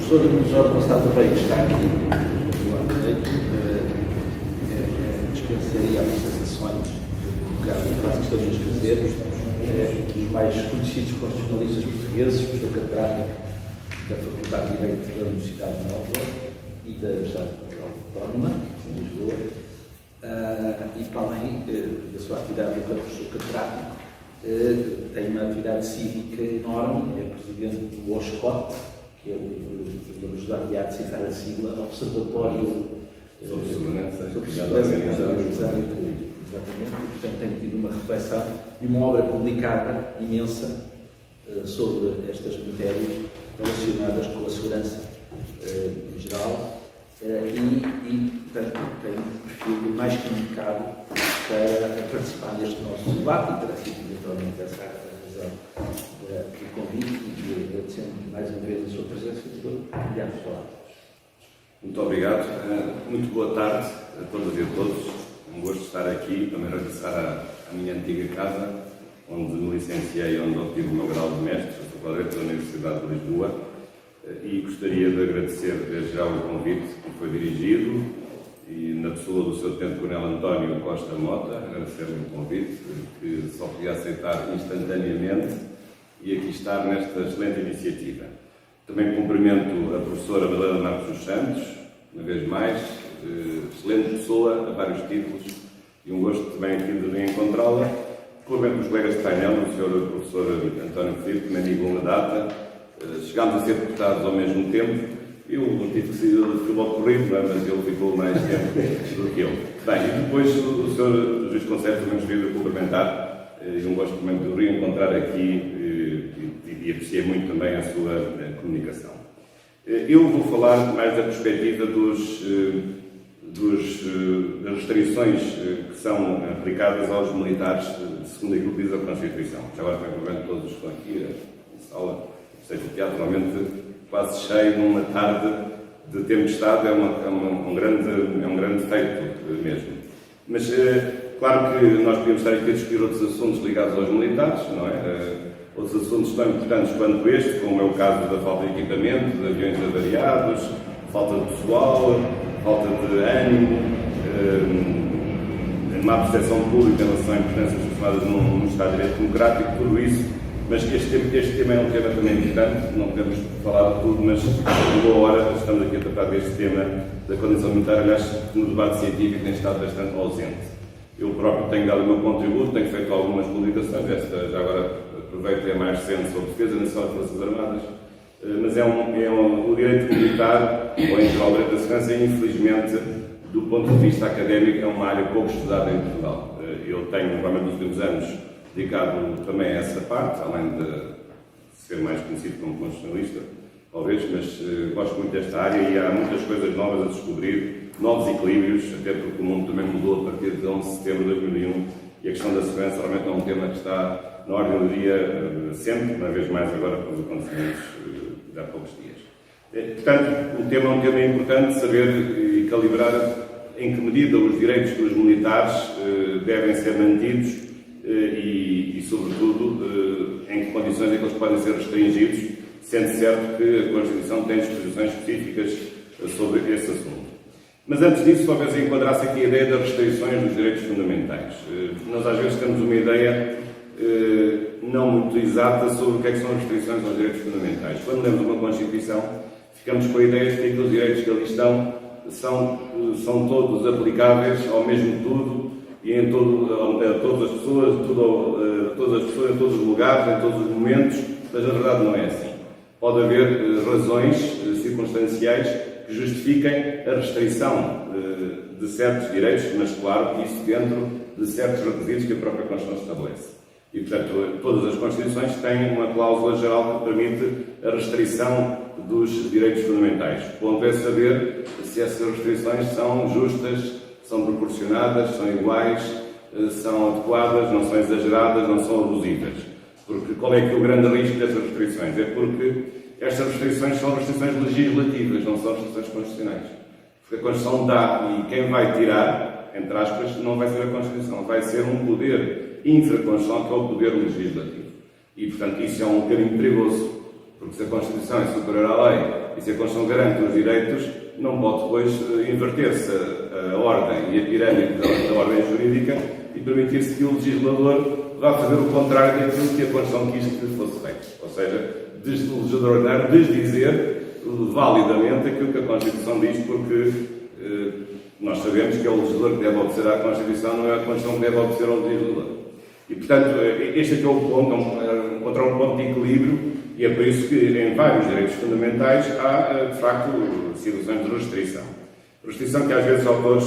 professor Jorge Gonçalves Reis está aqui dispensaria as apresentações que quase gostaríamos de fazer. Os mais conhecidos constitucionalistas portugueses, o professor catedrático da Faculdade de Direito da Universidade Nova e da Universidade Autónoma de Lisboa, e para além da sua atividade como professor catedrático, tem uma atividade cívica enorme, é presidente do OSCOT, que é vamos ajudar a decifrar a sigla, Observatório sobre Segurança exatamente, e portanto tem tido uma reflexão e uma obra publicada imensa sobre estas matérias relacionadas com a segurança em geral e portanto tem um perfil mais que indicado para participar deste nosso debate e terá sido naturalmente essa a razão do convite e agradecendo mais uma vez a sua presença e obrigado por falar. Muito obrigado. Muito boa tarde a todas e a todos. Um gosto de estar aqui, também regressar à minha antiga casa, onde me licenciei, onde obtive o meu grau de mestre, sou Faculdade da Universidade de Lisboa, e gostaria de agradecer desde já o convite que foi dirigido e na pessoa do Sr. Tenente Coronel António Costa Mota, agradecer-lhe o convite, que só podia aceitar instantaneamente e aqui estar nesta excelente iniciativa. Também cumprimento a professora Madalena Marcos dos Santos, uma vez mais, excelente pessoa, a vários títulos, e um gosto também aqui de reencontrá-la. Cumprimento os colegas de painel, o Sr. Professor António Filipe, que me amigo longa data. Chegámos a ser deputados ao mesmo tempo. Eu tive que sair de futebol corrido, mas ele ficou mais tempo do que eu. Bem, e depois o Sr. Juiz Conselho também nos veio a cumprimentar, e um gosto também de o reencontrar aqui, e apreciei muito também a sua comunicação. Eu vou falar mais da perspectiva das restrições que são aplicadas aos militares, segundo aquilo que diz a Constituição. Já agora também todos os que estão aqui na sala, esteja o teatro realmente quase cheio numa tarde de tempestade, é um grande feito mesmo. Mas, claro que nós podíamos estar aqui a discutir outros assuntos ligados aos militares, não é? Outros assuntos tão importantes quanto este, como é o caso da falta de equipamento, de aviões avariados, falta de pessoal, falta de ânimo, má percepção pública em relação à importância transformadas num Estado de Direito Democrático, tudo isso. Mas este tema é um tema também importante, não podemos falar de tudo, mas em boa hora estamos aqui a tratar deste tema da condição militar, aliás, no debate científico tem estado bastante ausente. Eu próprio tenho dado o meu contributo, tenho feito algumas publicações, esta já agora aproveito, é mais recente sobre defesa nacional das Forças Armadas, mas o direito militar, ou em geral o direito da segurança, infelizmente, do ponto de vista académico, é uma área pouco estudada em Portugal. Eu tenho, normalmente, nos últimos anos, dedicado também a essa parte, além de ser mais conhecido como constitucionalista, talvez, mas gosto muito desta área e há muitas coisas novas a descobrir, novos equilíbrios, até porque o mundo também mudou a partir de 11 de setembro de 2001 e a questão da segurança realmente é um tema que está na ordem do dia sempre, uma vez mais agora com os acontecimentos de há poucos dias. Portanto, o tema é um tema importante, saber e calibrar em que medida os direitos dos militares devem ser mantidos e sobretudo, em que condições é que eles podem ser restringidos, sendo certo que a Constituição tem disposições específicas sobre esse assunto. Mas antes disso, talvez enquadrasse aqui a ideia das restrições dos direitos fundamentais. Nós às vezes temos uma ideia não muito exata sobre o que é que são as restrições aos direitos fundamentais. Quando lemos uma Constituição, ficamos com a ideia de que aqueles direitos que ali estão são todos aplicáveis ao mesmo tudo e a todas as pessoas, em todos os lugares, em todos os momentos, mas na verdade não é assim. Pode haver razões circunstanciais que justifiquem a restrição de certos direitos, mas claro, isso dentro de certos requisitos que a própria Constituição estabelece. E, portanto, todas as Constituições têm uma cláusula geral que permite a restrição dos direitos fundamentais. O ponto é saber se essas restrições são justas, são proporcionadas, são iguais, são adequadas, não são exageradas, não são abusivas. Porque qual é que é o grande risco dessas restrições? É porque estas restrições são restrições legislativas, não são restrições constitucionais. Porque a Constituição dá, e quem vai tirar, entre aspas, não vai ser a Constituição, vai ser um poder infraconstitucional que é o poder legislativo. E, portanto, isso é um bocadinho perigoso, Porque se a Constituição é superior à lei e se a Constituição garante os direitos, não pode depois inverter-se a ordem e a pirâmide da ordem jurídica e permitir-se que o legislador vá fazer o contrário daquilo que a Constituição quis que fosse feito. Ou seja, o legislador ordinário desdizer validamente aquilo que a Constituição diz, porque nós sabemos que é o legislador que deve obedecer à Constituição, não é a Constituição que deve obedecer ao legislador. E, portanto, este aqui é o ponto, encontrar um ponto de equilíbrio, e é por isso que em vários direitos fundamentais há, de facto, situações de restrição. Restrição que às vezes os autores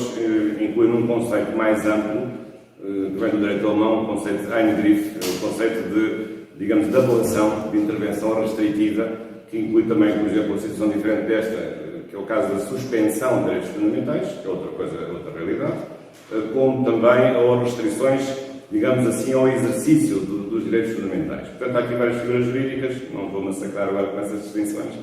incluem num conceito mais amplo, que vem do direito alemão, o conceito de Eingriff, o conceito de, digamos, de ablação, de intervenção restritiva, que inclui também, por exemplo, uma situação diferente desta, que é o caso da suspensão de direitos fundamentais, que é outra coisa, outra realidade, como também ou restrições, digamos assim, ao exercício dos direitos fundamentais. Portanto, há aqui várias figuras jurídicas, não vou massacrar agora com essas distinções,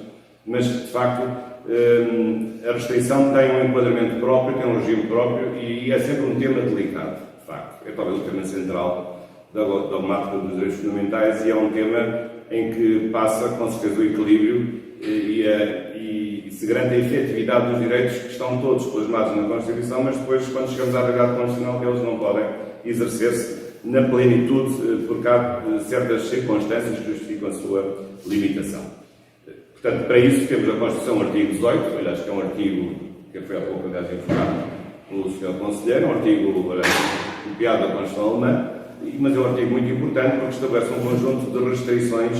mas, de facto, a restrição tem um enquadramento próprio, tem um regime próprio e é sempre um tema delicado, de facto. É talvez o tema central da dogmática dos direitos fundamentais e é um tema em que passa, com certeza, o equilíbrio e se garante a efetividade dos direitos que estão todos plasmados na Constituição, mas depois, quando chegamos à realidade constitucional, eles não podem exercer-se na plenitude por causa de certas circunstâncias que justificam a sua limitação. Portanto, para isso temos a Constituição, o artigo 18, aliás, que é um artigo que foi há pouco, aliás, informado pelo Sr. Conselheiro, um artigo copiado da Constituição Alemã, mas é um artigo muito importante porque estabelece um conjunto de restrições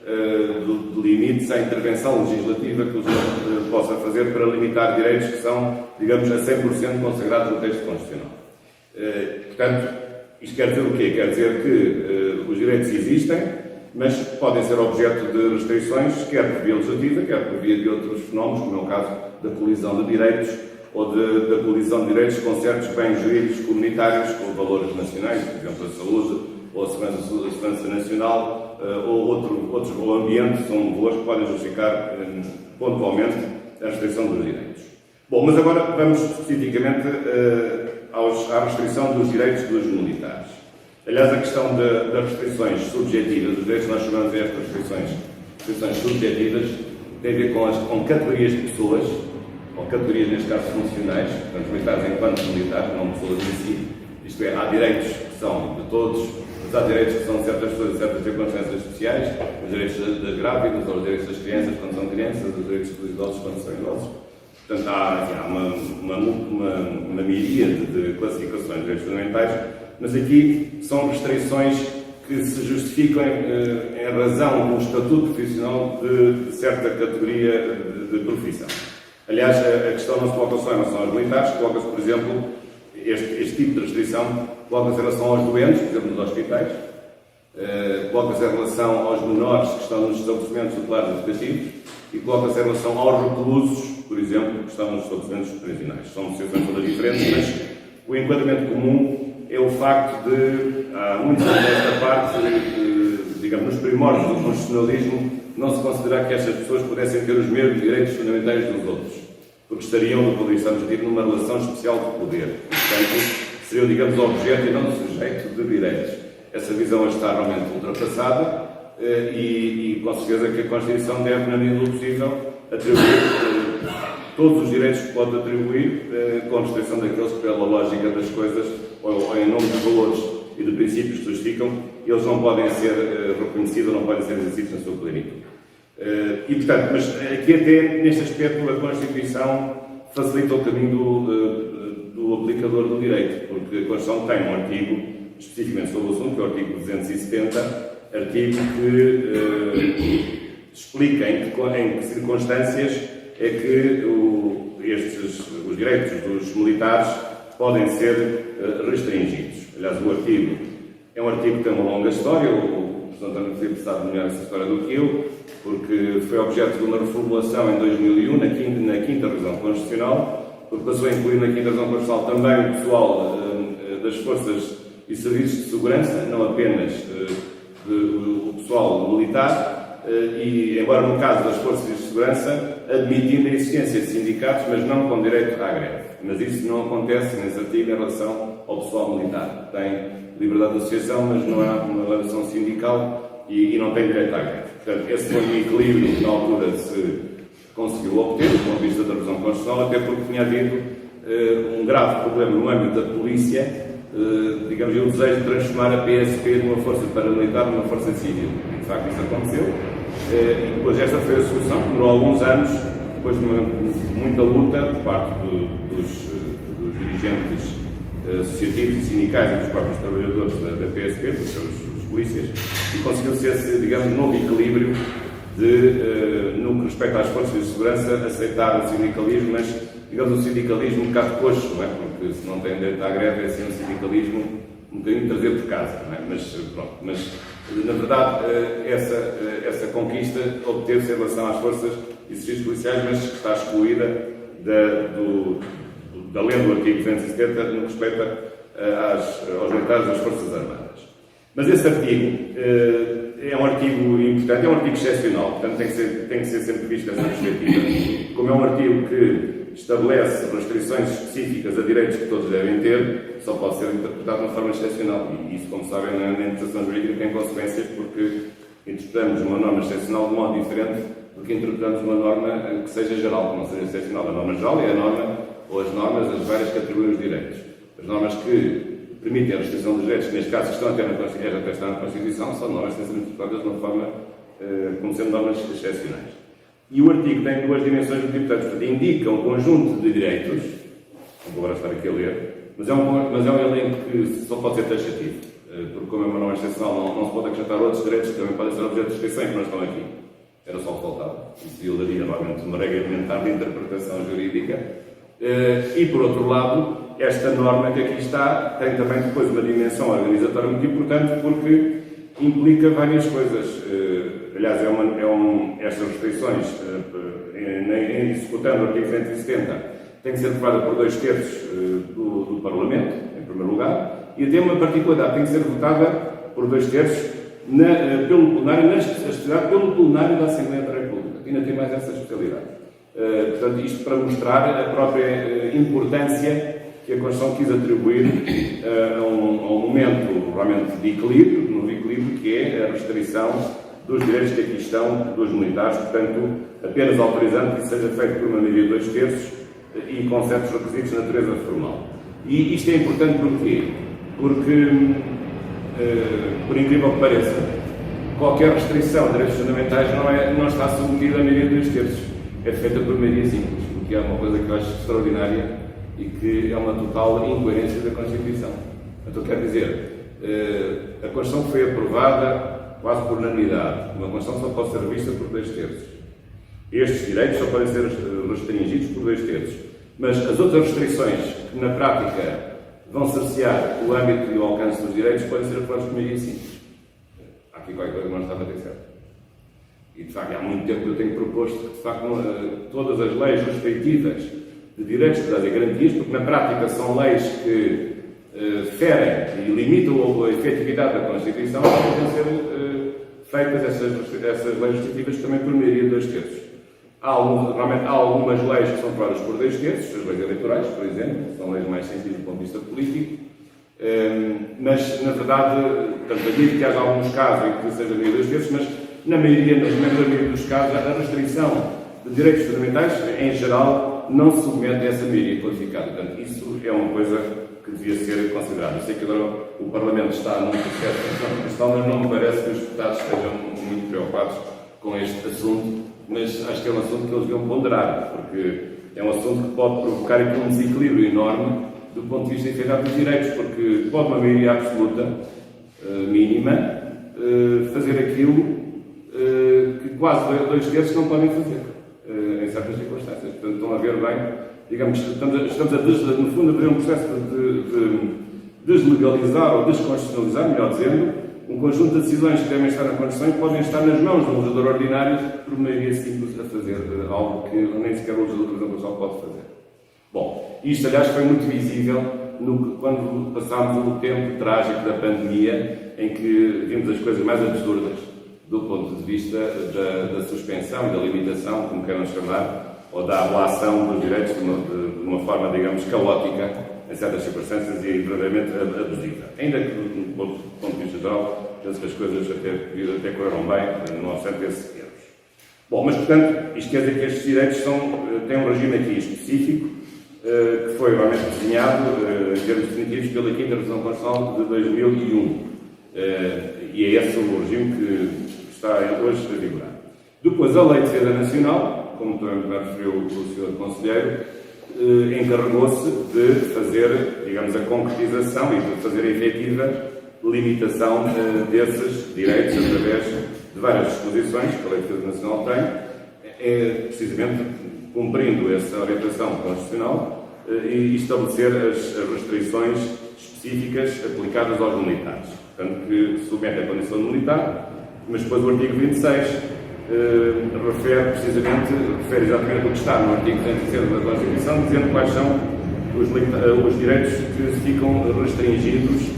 de limites à intervenção legislativa que o Sr. possa fazer para limitar direitos que são, digamos, a 100% consagrados no texto constitucional. Portanto, isto quer dizer o quê? Quer dizer que os direitos existem, mas podem ser objeto de restrições, quer por via legislativa, quer por via de outros fenómenos, como é o caso da colisão de direitos ou da colisão de direitos com certos bens jurídicos comunitários, com valores nacionais, por exemplo, a saúde ou a segurança nacional, ou o ambiente, são valores que podem justificar pontualmente a restrição dos direitos. Bom, mas agora vamos especificamente à restrição dos direitos dos militares. Aliás, a questão das restrições subjetivas, dos direitos que nós chamamos de restrições subjetivas, tem a ver com categorias de pessoas, ou categorias, neste caso, funcionais, portanto, militares enquanto militares, não pessoas em si. Isto é, há direitos que são de todos, mas há direitos que são de certas pessoas, de certas circunstâncias especiais, os direitos das grávidas, ou os direitos das crianças quando são crianças, os direitos dos idosos quando são idosos. Portanto, há uma miríade de classificações de direitos fundamentais, mas aqui são restrições que se justificam em razão do estatuto profissional de certa categoria de profissão. Aliás, a questão não se coloca só em relação aos militares, coloca-se, por exemplo, este tipo de restrição coloca-se em relação aos doentes, por exemplo, nos hospitais, coloca-se em relação aos menores que estão nos estabelecimentos tutelares educativos e coloca-se em relação aos reclusos, por exemplo, que estão nos estabelecimentos prisionais. São situações todas diferentes, mas o enquadramento comum é o facto de, há muitos anos desta parte, digamos, nos primórdios do constitucionalismo, não se considerar que estas pessoas pudessem ter os mesmos direitos fundamentais dos outros, porque estariam, no que estamos a dizer, numa relação especial de poder. Portanto, seriam, digamos, objeto e não sujeito de direitos. Essa visão está realmente ultrapassada e com certeza que a Constituição deve, na medida do possível, atribuir todos os direitos que pode atribuir, com restrição daqueles que, pela lógica das coisas, ou em nome de valores e de princípios que justificam, eles não podem ser reconhecidos ou não podem ser exercidos na sua plenitude. E, portanto, mas aqui até, neste aspecto, a Constituição facilita o caminho do aplicador do direito, porque a Constituição tem um artigo especificamente sobre o assunto, que é o artigo 270, artigo que explica em que circunstâncias é que os direitos dos militares podem ser restringidos. Aliás, o artigo é um artigo que tem uma longa história, o Sr. António Filipe sabe melhor essa história do que eu, porque foi objeto de uma reformulação em 2001, na quinta revisão constitucional, porque passou a incluir na quinta revisão constitucional também o pessoal das forças e serviços de segurança, não apenas o pessoal militar, e, embora no caso das forças de segurança, admitindo a existência de sindicatos, mas não com direito à greve. Mas isso não acontece nesse artigo em relação ao pessoal militar. Tem liberdade de associação, mas não há uma relação sindical e não tem direito à greve. Portanto, esse foi um equilíbrio que na altura se conseguiu obter, do ponto de vista da revisão constitucional, até porque tinha havido um grave problema no âmbito da polícia, digamos, o desejo de transformar a PSP de uma força paramilitar numa força civil. E, de facto, isso aconteceu. E depois esta foi a solução, que demorou alguns anos, depois de muita luta por parte dos dirigentes associativos e sindicais e dos próprios trabalhadores da PSP, dos polícias, e conseguiu-se esse, digamos, novo equilíbrio no que respeita às forças de segurança, aceitar o sindicalismo, mas, digamos, um sindicalismo um bocado coxo, não é? Porque se não tem direito à greve, é assim um sindicalismo um bocadinho trazer por casa, não é? Mas, na verdade, essa conquista obteve-se em relação às forças e serviços policiais, mas que está excluída da lei do artigo 270 no que respeita aos militares das Forças Armadas. Mas esse artigo é um artigo importante, é um artigo excepcional, portanto tem que ser sempre visto dessa perspectiva. Como é um artigo que estabelece restrições específicas a direitos que todos devem ter, só pode ser interpretado de uma forma excepcional. E isso, como sabem, na interpretação jurídica tem consequências, porque interpretamos uma norma excepcional de modo diferente do que interpretamos uma norma que seja geral, que não seja excepcional. A norma geral é a norma, ou as normas, as várias que atribuem os direitos. As normas que permitem a restrição dos direitos, que neste caso estão até na Constituição, são normas que têm sido interpretadas de uma forma como sendo normas excepcionais. E o artigo tem duas dimensões muito importantes. Portanto, indica um conjunto de direitos, não vou agora estar aqui a ler, mas é um elenco que só pode ser taxativo, porque como é uma norma excepcional não se pode acrescentar outros direitos que também podem ser objeto de restrições que não estão aqui. Era só o que faltava. Isso violaria, normalmente, uma regra elementar de interpretação jurídica. E, por outro lado, esta norma que aqui está tem também depois uma dimensão organizatória muito importante, porque implica várias coisas. Aliás, estas restrições, executando o artigo 170, tem que ser aprovada por 2/3 do Parlamento, em primeiro lugar, e tem uma particularidade, tem que ser votada por 2/3 pelo plenário da Assembleia da República. Ainda tem mais essa especialidade. Portanto, isto para mostrar a própria importância que a Constituição quis atribuir a um momento realmente de equilíbrio, de novo equilíbrio, que é a restrição dos direitos que aqui estão dos militares, portanto, apenas autorizando que isso seja feito por uma maioria de 2/3 e com certos requisitos de natureza formal. E isto é importante porquê? Porque, por incrível que pareça, qualquer restrição de direitos fundamentais não está submetida à maioria de 2/3. É feita por maioria simples, o que é uma coisa que eu acho extraordinária e que é uma total incoerência da Constituição. Então, quer dizer, a Constituição foi aprovada quase por unanimidade. Uma Constituição só pode ser revista por 2/3. Estes direitos só podem ser restringidos por 2/3. Mas as outras restrições que, na prática, vão cercear o âmbito e o alcance dos direitos podem ser aprovadas por maioria simples. Há aqui qualquer coisa que não está a bater certo. E, de facto, há muito tempo eu tenho proposto que, de facto, todas as leis restritivas de direitos, liberdades e garantias, porque, na prática, são leis que ferem e limitam a efetividade da Constituição, podem ser feitas essas leis restritivas também por maioria de 2/3. Realmente há algumas leis que são aprovadas por 2/3, as leis eleitorais, por exemplo, são leis mais sensíveis do ponto de vista político, mas, na verdade, portanto, admito que haja alguns casos em que seja maioria de 2/3, mas na maioria dos casos, a restrição de direitos fundamentais, em geral, não se submete a essa maioria qualificada. Portanto, isso é uma coisa que devia ser considerada. Eu sei que agora o Parlamento está num processo de transição questão, mas não me parece que os deputados estejam muito preocupados com este assunto, mas acho que é um assunto que eles deviam ponderar, porque é um assunto que pode provocar aqui um desequilíbrio enorme do ponto de vista da efetividade dos direitos, porque pode uma maioria absoluta, mínima, fazer aquilo que quase 2/3 não podem fazer, em certas circunstâncias. Portanto, estão a ver bem, digamos, estamos no fundo, a fazer um processo de deslegalizar ou desconstitucionalizar, melhor dizendo, um conjunto de decisões que devem estar na Constituição e podem estar nas mãos do legislador ordinário por maioria simples a fazer algo que nem sequer o legislador constitucional pode fazer. Bom, isto, aliás, foi muito visível quando passámos o tempo trágico da pandemia, em que vimos as coisas mais absurdas do ponto de vista da suspensão, da limitação, como queiram chamar, ou da ablação dos direitos de uma forma, digamos, caótica, em certas circunstâncias e verdadeiramente abusiva. Ainda que, do ponto de vista geral, penso que as coisas até correram bem, não obstante esses erros. Bom, mas portanto, isto quer dizer que estes direitos têm um regime aqui específico, que foi realmente desenhado, em termos definitivos, pela 5ª Revisão Constitucional de 2001. E é esse o regime que está hoje a vigorar. Depois, a Lei de Defesa Nacional, como também referiu o Sr. Conselheiro, encarregou-se de fazer, digamos, a concretização e de fazer a efetiva limitação desses direitos através de várias disposições que a Lei de Defesa Nacional tem, precisamente cumprindo essa orientação constitucional e estabelecer as restrições específicas aplicadas aos militares. Portanto, que se submete à condição de militar, mas depois o artigo 26 refere exatamente o que está no artigo 107 da Constituição, dizendo quais são os direitos que ficam restringidos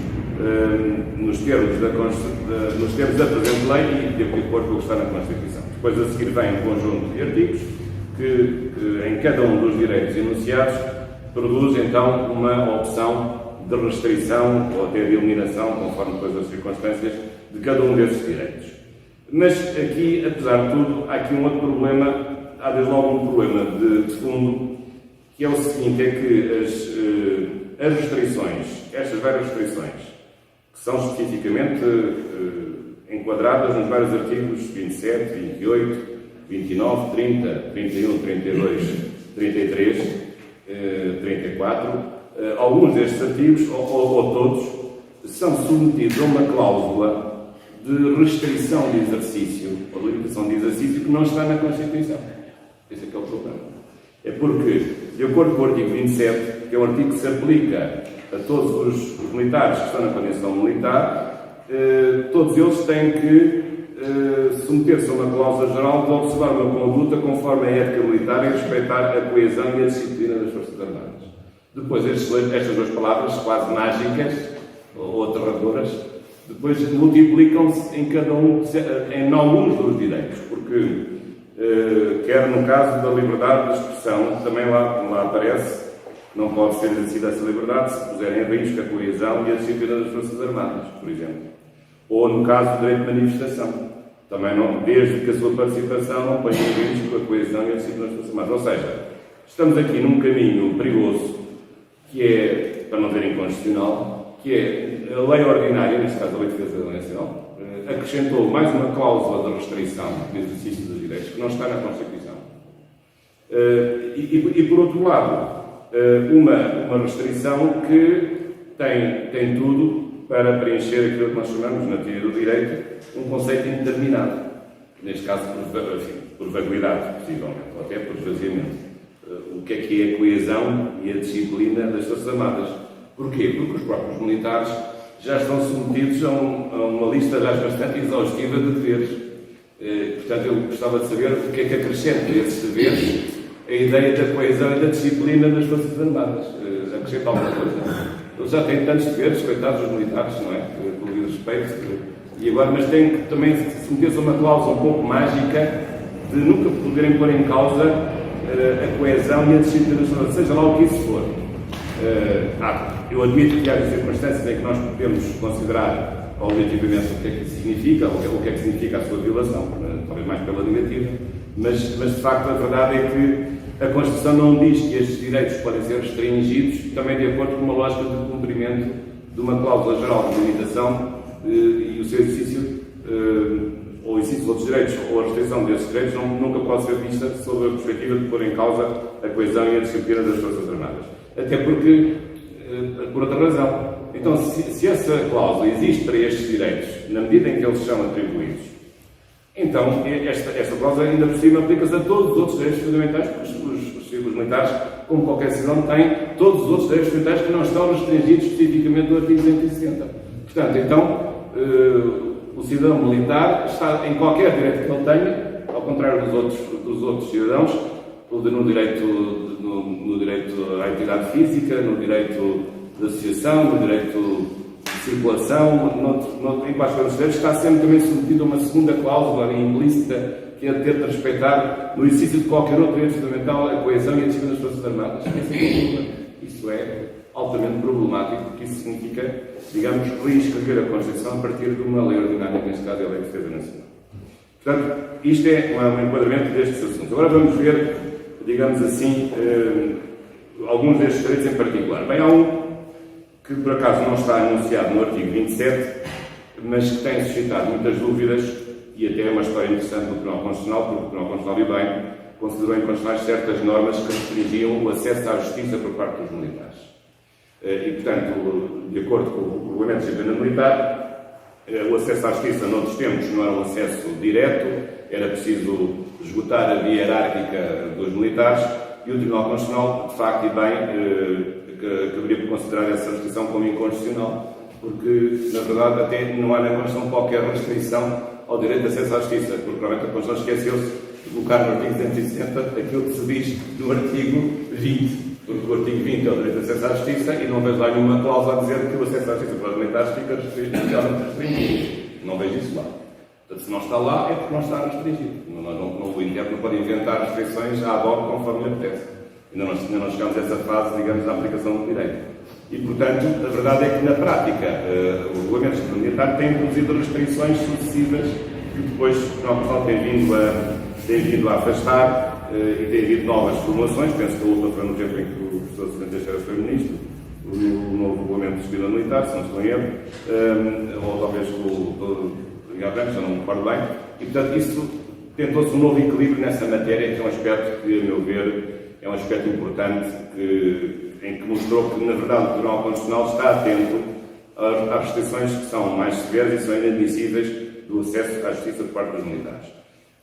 nos termos da presente lei e de acordo com o que está na Constituição. Depois a seguir vem um conjunto de artigos que em cada um dos direitos enunciados produz então uma opção de restrição ou até de eliminação, conforme depois as circunstâncias, de cada um desses direitos. Mas aqui, apesar de tudo, há aqui um outro problema, há desde logo um problema de fundo, que é o seguinte, é que as restrições, estas várias restrições, que são especificamente enquadradas nos vários artigos 27, 28, 29, 30, 31, 32, 33, 34, alguns destes artigos, ou todos, são submetidos a uma cláusula de restrição de exercício, ou de limitação de exercício, que não está na Constituição. Esse é que é o problema. É porque, de acordo com o artigo 27, que é um artigo que se aplica a todos os militares que estão na condição militar, todos eles têm que submeter-se a uma cláusula geral de observar uma conduta conforme a ética militar e respeitar a coesão e a disciplina das Forças Armadas. Depois, estas duas palavras, quase mágicas, ou aterradoras, depois multiplicam-se em alguns dos direitos, porque, quer no caso da liberdade de expressão, também lá aparece, não pode ser exercida essa liberdade se puserem em risco a coesão e a disciplina das Forças Armadas, por exemplo. Ou no caso do direito de manifestação, também não, desde que a sua participação não ponha em risco a coesão e a disciplina das Forças Armadas. Ou seja, estamos aqui num caminho perigoso, que é, para não dizer inconstitucional, que é a lei ordinária, neste caso a Lei de Defesa Nacional, acrescentou mais uma cláusula de restrição do exercício dos direitos que não está na Constituição. E por outro lado, uma restrição que tem tudo para preencher aquilo que nós chamamos, na teoria do direito, um conceito indeterminado. Neste caso, por vaguidade, possivelmente, ou até por esvaziamento. O que é a coesão e a disciplina das Forças Armadas? Porquê? Porque os próprios militares já estão submetidos a uma lista já bastante exaustiva de deveres. Portanto, eu gostava de saber o que é que acrescenta a esses deveres a ideia da coesão e da disciplina das Forças Armadas. Acrescenta alguma coisa? Eles já têm tantos deveres, coitados os militares, não é? Com o devido respeito. E agora, mas têm que também submeter-se a uma cláusula um pouco mágica de nunca poderem pôr em causa a coesão e a disciplina das Forças Armadas, seja lá o que isso for. Eu admito que há circunstâncias em que nós podemos considerar objetivamente o que é que isso significa, o que é que significa a sua violação, talvez mais pela negativa, mas de facto a verdade é que a Constituição não diz que estes direitos podem ser restringidos também de acordo com uma lógica de cumprimento de uma cláusula geral de limitação e o seu exercício, ou o exercício de outros direitos, ou a restrição desses direitos nunca pode ser vista sob a perspectiva de pôr em causa a coesão e a disciplina das Forças Armadas. Até porque, por outra razão, então se essa cláusula existe para estes direitos, na medida em que eles são atribuídos, então esta cláusula ainda por cima aplica-se a todos os outros direitos fundamentais, porque os militares, como qualquer cidadão, têm todos os outros direitos fundamentais que não estão restringidos especificamente no artigo 160. Portanto, então, o cidadão militar está em qualquer direito que ele tenha, ao contrário dos outros cidadãos, no direito à atividade física, no direito de associação, no direito de circulação, em quaisquer outros direitos, está sempre também submetido a uma segunda cláusula implícita que é de ter de respeitar, no exercício de qualquer outro direito fundamental, a coesão e a disciplina das Forças Armadas. Isso é altamente problemático, porque isso significa, digamos, reescrever a Constituição a partir de uma lei ordinária, que neste caso é a Lei de Defesa Nacional. Portanto, isto é um enquadramento destes assuntos. Agora vamos ver, digamos assim, alguns destes direitos em particular. Bem, há um que por acaso não está anunciado no artigo 27, mas que tem suscitado muitas dúvidas e até é uma história interessante do Tribunal Constitucional, porque o Tribunal Constitucional, e bem, considerou inconstitucionais certas normas que restringiam o acesso à justiça por parte dos militares. E, portanto, de acordo com o Regulamento de Disciplina Militar, o acesso à justiça noutros tempos não era um acesso direto, era preciso esgotar a via hierárquica dos militares, e o Tribunal Constitucional, de facto, e bem, caberia por considerar essa restrição como inconstitucional, porque, na verdade, até não há na Constituição qualquer restrição ao direito de acesso à justiça, porque provavelmente a Constituição esqueceu-se de colocar no artigo 260 aquilo que se diz no artigo 20, porque o artigo 20 é o direito de acesso à justiça e não vejo lá nenhuma cláusula a dizer que o acesso à justiça para os militares fica restringido. Não vejo isso lá. Portanto, se não está lá, é porque não está restringido. O interno não pode inventar restrições à hoc conforme lhe apetece. Ainda não chegamos a essa fase, digamos, da aplicação do direito. E, portanto, a verdade é que, na prática, o Regulamento Militar tem introduzido restrições sucessivas que depois o Tribunal Constitucional tem vindo a afastar e tem havido novas formulações. Penso que a última foi no tempo em que o professor Sr. Teixeira foi ministro, o novo Regulamento de Disciplina Militar, se não estou em erro, ou talvez o Miguel Branco, já não me recordo bem. E, portanto, isso tentou-se um novo equilíbrio nessa matéria, que é um aspecto que, a meu ver, é um aspecto importante em que mostrou que, na verdade, o Tribunal Constitucional está atento às restrições que são mais severas e são inadmissíveis do acesso à justiça por parte dos militares.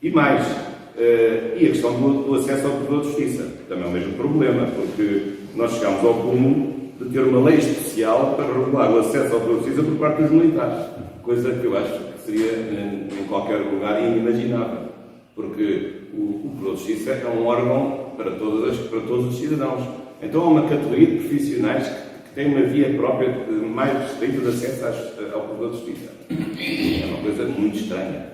E mais, e a questão do acesso ao Provedor de Justiça, também é o mesmo problema, porque nós chegamos ao cúmulo de ter uma lei especial para regular o acesso ao Provedor de Justiça por parte dos militares, coisa que eu acho que seria, em qualquer lugar, inimaginável, porque o Provedor de Justiça é um órgão para todos os cidadãos. Então há uma categoria de profissionais que tem uma via própria mais restrita de acesso ao Provedor de Justiça. É uma coisa muito estranha.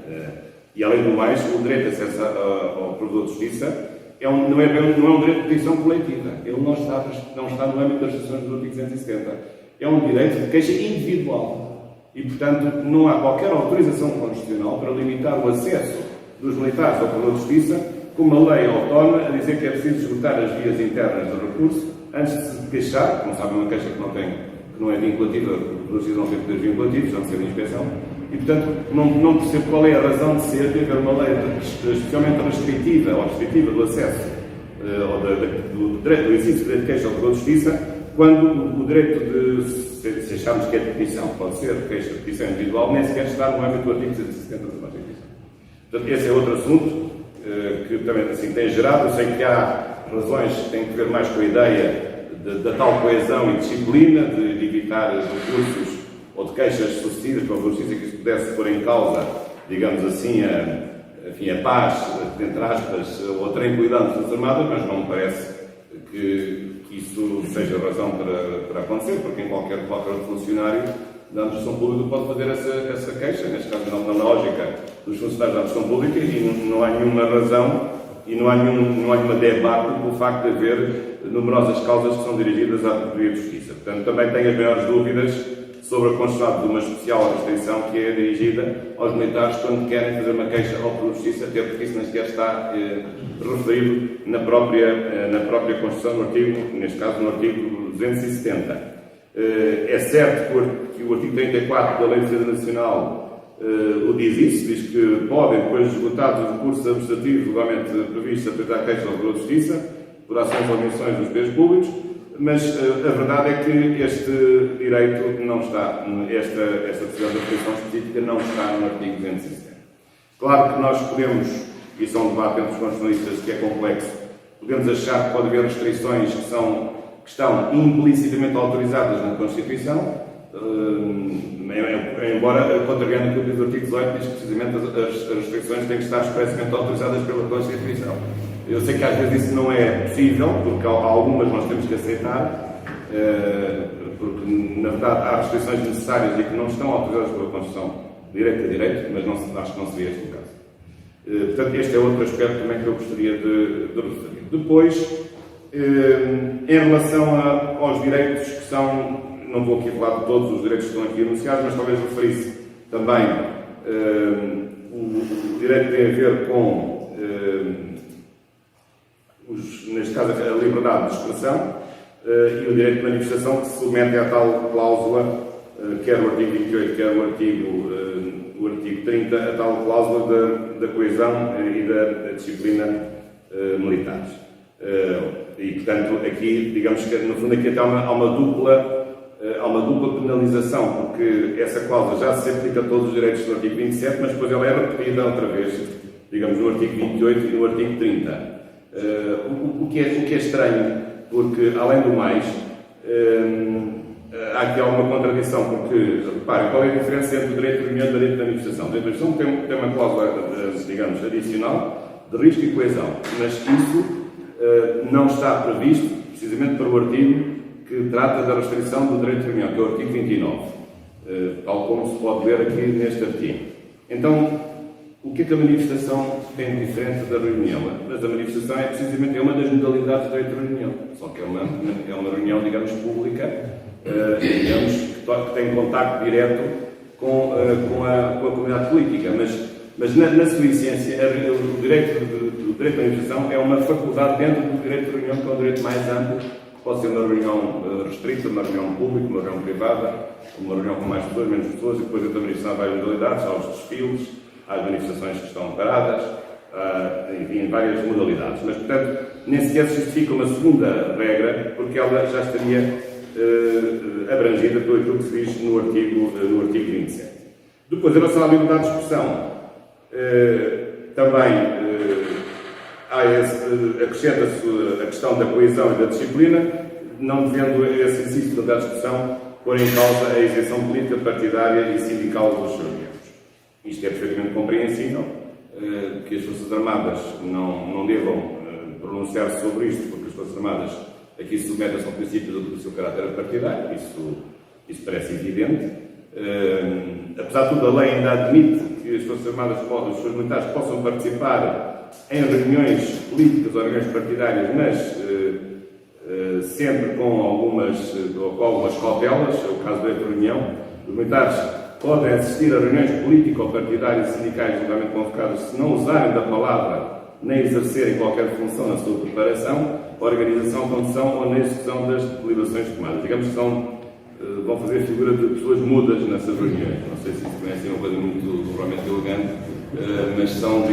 E, além do mais, o direito de acesso ao Provedor de Justiça não é um direito de petição coletiva. Ele não está no âmbito das restrições do artigo 270. É um direito de queixa individual. E, portanto, não há qualquer autorização constitucional para limitar o acesso dos militares ao Provedor de Justiça com uma lei autónoma a dizer que é preciso esgotar as vias internas do recurso antes de se queixar, como sabem, uma queixa que não é vinculativa, o justiça não tem poderes vinculativos, não ser de inspeção, e, portanto, não percebo qual é a razão de ser de haver uma lei especialmente restritiva ou restritiva do acesso ou do exercício do direito de queixa ao Provedor de Justiça, quando o direito de, se acharmos que é de petição, pode ser queixa de petição individual, nem sequer está no âmbito do artigo 170 da Constituição. Portanto, esse é outro assunto que também assim tem gerado. Eu sei que há razões que têm que ver mais com a ideia da tal coesão e disciplina, de evitar recursos ou de queixas sucessivas para a justiça, que isso pudesse pôr em causa, digamos assim, a paz, entre aspas, ou a tranquilidade das Forças Armadas, mas não me parece que isso seja razão para acontecer, porque em qualquer outro funcionário da administração pública pode fazer essa queixa, neste caso na lógica dos funcionários da administração pública, e não há nenhuma razão e não há nenhuma debate pelo facto de haver numerosas causas que são dirigidas à Procuradoria de Justiça. Portanto, também tenho as maiores dúvidas sobre a constitucionalidade de uma especial restrição que é dirigida aos militares quando querem fazer uma queixa ao Provedor de Justiça, até porque isso nem sequer está referido na própria Constituição, no artigo, neste caso no artigo 270. É certo que o artigo 34 da Lei de Defesa Nacional o diz isso, diz que podem, depois de esgotados os recursos administrativos legalmente previstos, apresentar queixa ao Provedor de Justiça por ações ou omissões dos bens públicos, mas a verdade é que este direito não está, esta decisão de aplicação específica não está no artigo 270. Claro que nós podemos, e isso é um debate entre os constitucionalistas que é complexo, podemos achar que pode haver restrições que estão implicitamente autorizadas na Constituição, embora, contrariando aquilo que diz o artigo 18, diz que precisamente as restrições têm que estar expressamente autorizadas pela Constituição. Eu sei que às vezes isso não é possível, porque algumas nós temos que aceitar, porque na verdade há restrições necessárias e que não estão autorizadas pela Constituição direito a direito, mas acho que não seria este o caso. Portanto, este é outro aspecto também que eu gostaria de referir. Depois, Em relação aos direitos que são, não vou aqui falar de todos os direitos que estão aqui anunciados, mas talvez referisse também o direito que tem a ver com, neste caso, a liberdade de expressão e o direito de manifestação, que se submete à tal cláusula, quer o artigo 28, quer o artigo 30, a tal cláusula da coesão e da disciplina militares. E, portanto, aqui, digamos que, no fundo, aqui há uma dupla penalização, porque essa cláusula já se aplica a todos os direitos do artigo 27, mas depois ela é repetida outra vez, digamos, no artigo 28 e no artigo 30. O que é estranho, porque, além do mais, há aqui alguma contradição, porque, reparem, qual é a diferença entre o direito de reunião e o direito de manifestação? O direito de manifestação tem uma cláusula, digamos, adicional de risco e coesão, mas isso não está previsto, precisamente para o artigo que trata da restrição do direito de reunião, que é o artigo 29, tal como se pode ver aqui neste artigo. Então, o que é que a manifestação tem de diferente da reunião? Mas a manifestação é precisamente uma das modalidades do direito de reunião, só que é uma reunião, digamos, pública, digamos, que tem contacto direto com a comunidade política, mas na sua essência, o direito de manifestação é uma faculdade dentro do direito de reunião, que é um direito mais amplo, que pode ser uma reunião restrita, uma reunião pública, uma reunião privada, uma reunião com mais pessoas, menos pessoas, e depois a manifestação há várias modalidades, há os desfiles, há as manifestações que estão paradas, enfim, várias modalidades. Mas, portanto, nem sequer se justifica uma segunda regra, porque ela já estaria abrangida por aquilo que se diz no artigo 27. Depois, em relação à liberdade de expressão, também acrescenta-se a questão da coesão e da disciplina, não devendo esse exercício da liberdade de expressão pôr em causa a isenção política, partidária e sindical dos seus membros. Isto é perfeitamente compreensível, que as Forças Armadas não devam pronunciar-se sobre isto, porque as Forças Armadas aqui se submetem-se ao princípio do seu caráter partidário, isso parece evidente. Apesar de tudo, a lei ainda admite que as Forças Armadas, os seus militares, possam participar em reuniões políticas ou reuniões partidárias, mas sempre com algumas cautelas. É o caso da reunião. Os militares podem assistir a reuniões político-partidárias e sindicais legalmente convocadas se não usarem da palavra nem exercerem qualquer função na sua preparação, organização, condução ou na execução das deliberações tomadas. Digamos que vão fazer figura de pessoas mudas nessas reuniões. Não sei se isso conhece, é uma coisa muito provavelmente elegante, mas são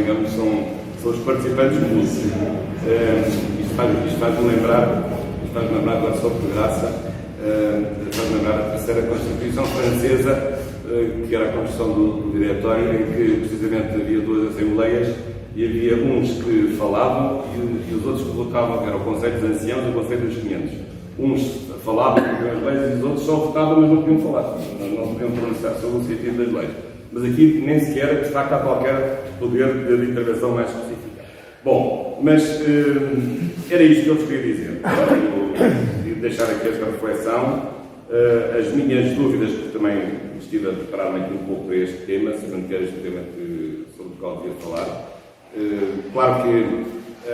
os participantes mudos. Isto faz-me lembrar, agora só por graça, faz-me lembrar a terceira Constituição francesa, que era a Constituição do Diretório, em que precisamente havia duas assembleias e havia uns que falavam e os outros que votavam, que era o Conselho dos Anciãos e o Conselho dos 500. Uns falavam sobre as leis e os outros só votavam, mas não podiam falar, não podiam pronunciar sobre o sentido das leis. Mas aqui nem sequer destaca qualquer poder de intervenção mais específica. Bom, mas era isto que eu vos queria dizer. E deixar aqui esta reflexão. As minhas dúvidas, que também estive a preparar-me aqui um pouco para este tema, sabendo que era este tema sobre o qual devia falar. Claro que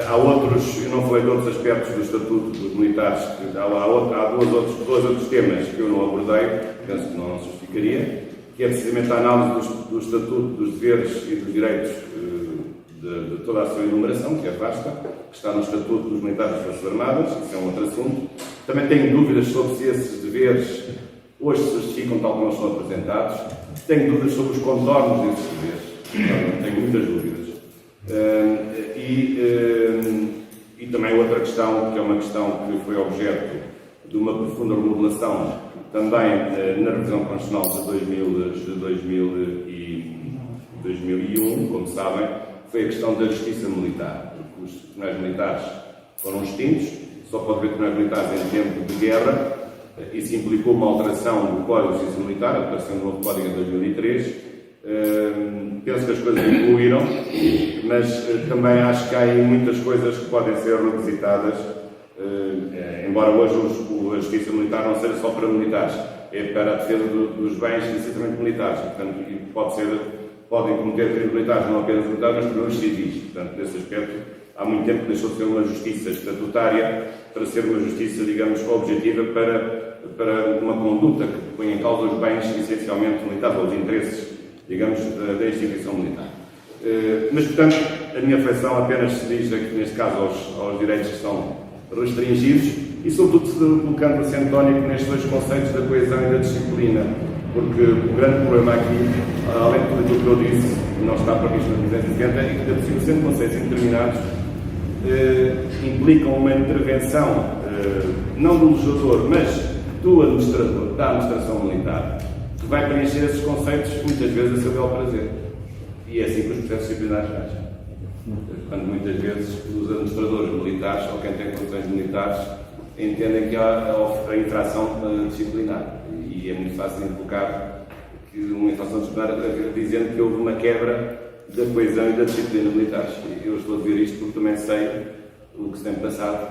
há outros, eu não falei de outros aspectos do Estatuto dos Militares, há dois outros temas que eu não abordei, penso que não se justificaria, que é precisamente a análise do Estatuto dos Deveres e dos Direitos de toda a sua enumeração, que é vasta, que está no Estatuto dos Militares das Forças Armadas, isso é um outro assunto. Também tenho dúvidas sobre se esses deveres hoje se justificam tal como eles são apresentados. Tenho dúvidas sobre os contornos desses deveres. Tenho muitas dúvidas. E também outra questão, que é uma questão que foi objeto de uma profunda remodelação também na revisão constitucional de 2001, como sabem, foi a questão da justiça militar, porque os tribunais militares foram extintos, só pode haver tribunais militares em tempo de guerra. Isso implicou uma alteração do Código de Justiça Militar, a alteração do novo Código em 2003. Penso que as coisas evoluíram, mas também acho que há aí muitas coisas que podem ser revisitadas, embora hoje a Justiça Militar não seja só para militares, é para a defesa dos bens e essencialmente militares. Portanto, podem cometer crimes militares não apenas militares, mas também os civis. Portanto, nesse aspecto, há muito tempo deixou de ser uma justiça estatutária para ser uma justiça, digamos, objetiva para uma conduta que põe em causa os bens essencialmente militares, ou os interesses, digamos, da instituição militar. Mas, portanto, a minha reflexão apenas se diz, neste caso, aos direitos que são restringidos e, sobretudo, colocando acento tónico nestes dois conceitos da coesão e da disciplina, porque o grande problema aqui, além de tudo aquilo que eu disse, não está previsto na 270, é que, ainda por cima, sendo conceitos indeterminados, implicam uma intervenção, não do legislador, mas do administrador, da administração militar, que vai preencher esses conceitos, muitas vezes, a seu bel prazer. E é assim que os processos disciplinares nascem. Quando muitas vezes os administradores militares, ou quem tem condições militares, entendem que há a infração disciplinar. E é muito fácil invocar que uma infração disciplinar dizendo que houve uma quebra da coesão e da disciplina militares. Eu estou a dizer isto porque também sei o que se tem passado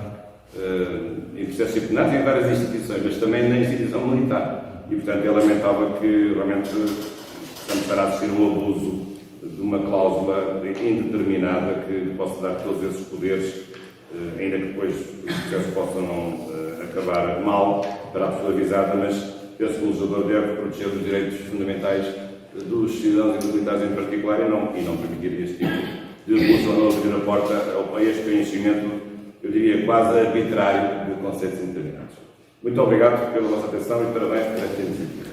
em processos disciplinares em várias instituições, mas também na instituição militar. E, portanto, é lamentável que realmente estamos para assistir a um abuso de uma cláusula indeterminada que possa dar todos esses poderes, ainda que depois os processos possam não acabar mal para a pessoa avisada, mas penso que o legislador deve proteger os direitos fundamentais dos cidadãos e dos militares em particular e não permitir este tipo de abuso ou não abrir a porta a este preenchimento, eu diria, quase arbitrário de conceitos indeterminados. Muito obrigado pela vossa atenção e parabéns por esta iniciativa.